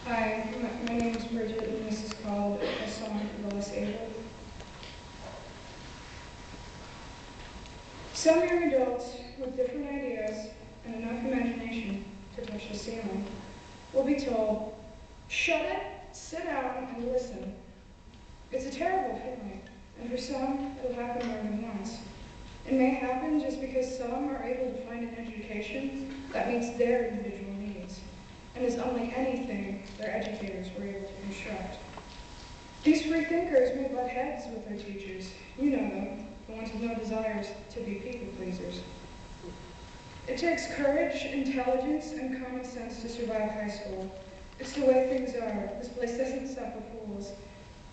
Hi, my name is Bridget, and this is called A Song for the Less Able. Some young adults with different ideas and enough imagination to touch the ceiling will be told, shut it, sit down, and listen. It's a terrible feeling, and for some, it'll happen more than once. It may happen just because some are able to find an education that meets their individual needs, and is unlike anything their educators were able to construct. These free thinkers may butt heads with their teachers. You know them, the ones with no desires to be people pleasers. It takes courage, intelligence, and common sense to survive high school. It's the way things are. This place doesn't suffer fools.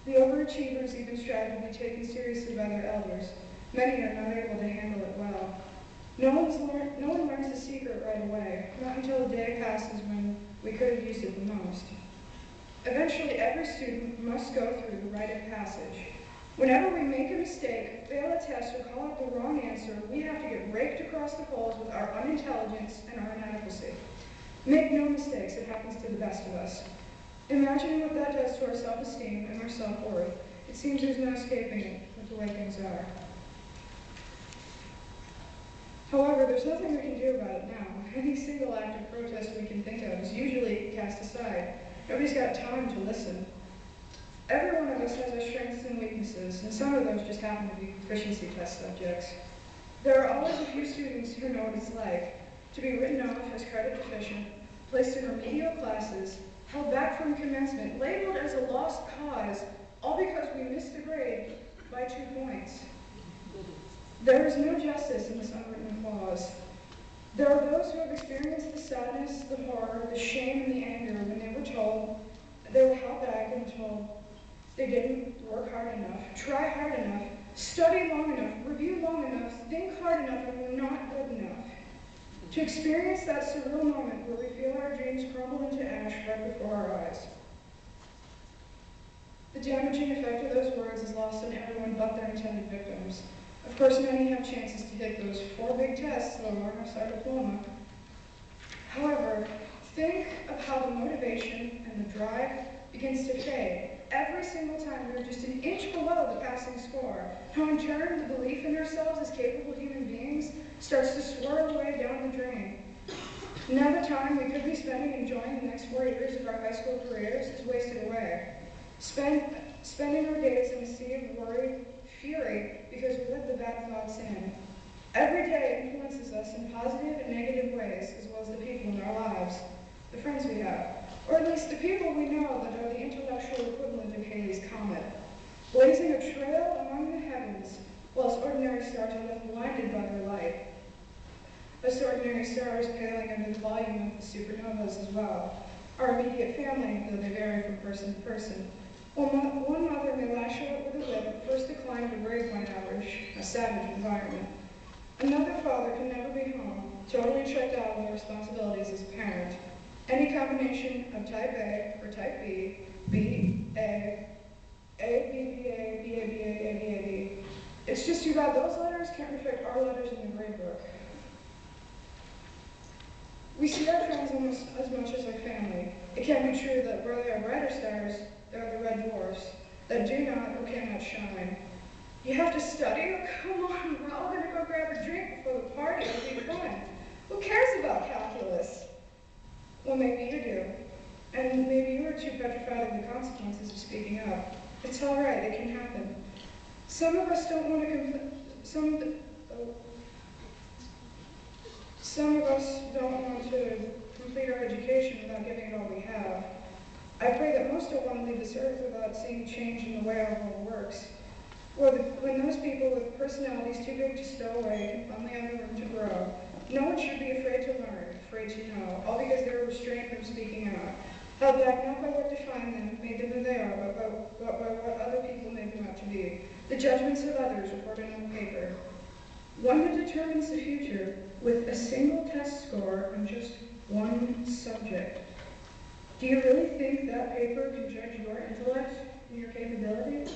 The overachievers even strive to be taken seriously by their elders. Many are not able to handle it well. No one learns the secret right away, not until the day passes when we could have used it the most. Eventually, every student must go through the rite of passage. Whenever we make a mistake, fail a test, or call out the wrong answer, we have to get raked across the coals with our unintelligence and our inadequacy. Make no mistakes, it happens to the best of us. Imagine what that does to our self-esteem and our self-worth. It seems there's no escaping it with the way things are. However, there's nothing we can do about it now. Any single act of protest we can think of is usually cast aside. Nobody's got time to listen. Every one of us has our strengths and weaknesses, and some of those just happen to be proficiency test subjects. There are always a few students who know what it's like to be written off as credit deficient, placed in remedial classes, held back from commencement, labeled as a lost cause, all because we missed a grade by 2 points. There is no justice in this unwritten clause. There are those who have experienced the sadness, the horror, the shame, and the anger when they were told they were held back and told they didn't work hard enough, try hard enough, study long enough, review long enough, think hard enough, and were not good enough. To experience that surreal moment where we feel our dreams crumble into ash right before our eyes. The damaging effect of those words is lost on everyone but their intended victims. Of course, many have chances to take those 4 big tests that will mark our diploma. However, think of how the motivation and the drive begins to fade every single time we're just an inch below the passing score. How in turn, the belief in ourselves as capable human beings starts to swirl away down the drain. Now the time we could be spending enjoying the next 4 years of our high school careers is wasted away. Spending our days in a sea of worry, fury, because we let the bad thoughts in. Every day influences us in positive and negative ways, as well as the people in our lives, the friends we have, or at least the people we know that are the intellectual equivalent of Halley's Comet, blazing a trail among the heavens, whilst ordinary stars are left blinded by their light. Us ordinary stars paling under the volume of the supernovas as well. Our immediate family, though they vary from person to person. One mother may lash out with a whip, first decline of a grade point average, a savage environment. Another father can never be home, totally checked out with their responsibilities as a parent. Any combination of type A or type B, B, A, B, B, A, B, A, B, A, A, B, A, B. It's just too bad those letters can't reflect our letters in the grade book. We see our friends almost as much as our family. It can be true that where there are brighter stars, there are the red dwarfs that do not or cannot shine. You have to study? Oh, come on, we're all going to go grab a drink before the party. It'll be fun. Who cares about calculus? Well, maybe you do. And maybe you are too petrified of the consequences of speaking up. It's all right, it can happen. Some of us don't want to Some of us don't want to complete our education without giving it all we have. I pray that most don't want to leave this earth without seeing change in the way our world works. When those people with personalities too big to stow away can finally have the room to grow, no one should be afraid to learn, afraid to know, all because they were restrained from speaking out. Held back not by what defined them, made them who they are, but by what other people made them out to be. The judgments of others reported on paper. One that determines the future with a single test score on just one subject. Do you really think that paper can judge your intellect and your capability?